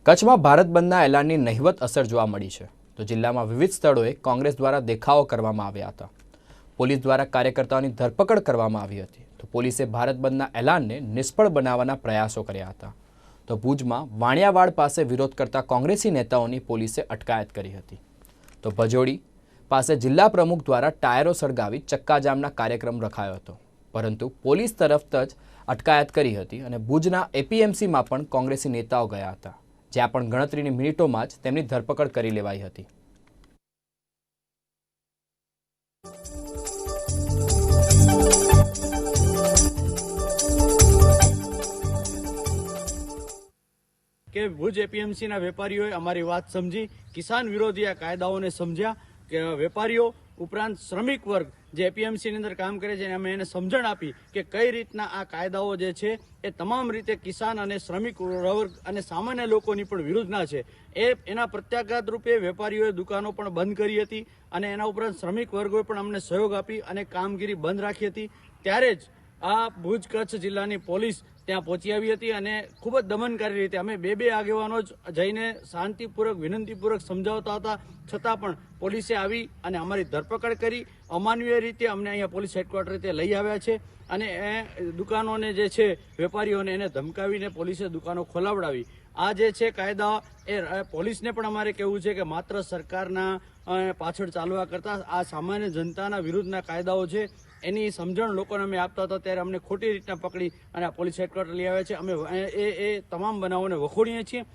કચ્છમાં ભારત બંધના એલાનની નહિવત અસર જોવા મળી છે તો જિલ્લામાં વિવિધ સ્થળોએ કોંગ્રેસ દ્વારા દેખાવો કરવામાં આવ્યા હતા। પોલીસ દ્વારા કાર્યકર્તાઓની ધરપકડ કરવામાં આવી હતી તો પોલીસે ભારત બંધના એલાનને નિષ્ફળ બનાવવાના પ્રયાસો કર્યા હતા। તો ભુજમાં વાણિયાવાડ પાસે વિરોધ કરતા કોંગ્રેસી નેતાઓની પોલીસે અટકાયત કરી હતી। તો ભજોડી પાસે જિલ્લા પ્રમુખ દ્વારા ટાયરો સળગાવી ચક્કાજામના કાર્યક્રમ રખાયો હતો, પરંતુ પોલીસ તરફ જ અટકાયત કરી હતી અને ભુજના એપીએમસીમાં પણ કોંગ્રેસી નેતાઓ ગયા હતા, જ્યાં પણ ગણતરીની મિનિટોમાં જ તેમની ધરપકડ કરી લેવાઈ હતી। કે ભુજ એપીએમસીના વેપારીઓએ અમારી વાત સમજી, કિસાન વિરોધી આ કાયદાઓને સમજ્યા કે વેપારીઓ ઉપરાંત શ્રમિક વર્ગ જે એપીએમસીની અંદર કામ કરે છે અમે એને સમજણ આપી કે કઈ રીતના આ કાયદાઓ જે છે એ તમામ રીતે કિસાન અને શ્રમિક વર્ગ અને સામાન્ય લોકોની પણ વિરુદ્ધના છે। એના પ્રત્યાઘાત રૂપે વેપારીઓએ દુકાનો પણ બંધ કરી હતી અને એના ઉપરાંત શ્રમિક વર્ગોએ પણ અમને સહયોગ આપી અને કામગીરી બંધ રાખી હતી। ત્યારે જ આ ભુજ કચ્છ જિલ્લાની પોલીસ ત્યાં પહોંચી આવી હતી અને ખૂબ જ દમનકારી રીતે અમે બે આગેવાનો જ જઈને શાંતિપૂર્વક વિનંતીપૂર્વક સમજાવતા હતા, છતાં પણ પોલીસે આવી અને અમારી ધરપકડ કરી। અમાનવીય રીતે અમને અહીંયા પોલીસ હેડક્વાર્ટરે લઈ આવ્યા છે અને એ દુકાનોને જે છે વેપારીઓને એને ધમકાવીને પોલીસે દુકાનો ખોલાવડાવી। આ જે છે કાયદા એ પોલીસને પણ અમારે કહેવું છે કે માત્ર સરકારના પાછળ ચાલવા કરતાં આ સામાન્ય જનતાના વિરુદ્ધના કાયદાઓ છે એની સમજણ લોકોને અમે આપતા હતા, ત્યારે અમને ખોટી રીતના પકડી અને આ પોલીસ હેડક્વાર્ટર લઈ આવ્યા છે। અમે એ તમામ બનાવોને વખોડીએ છીએ।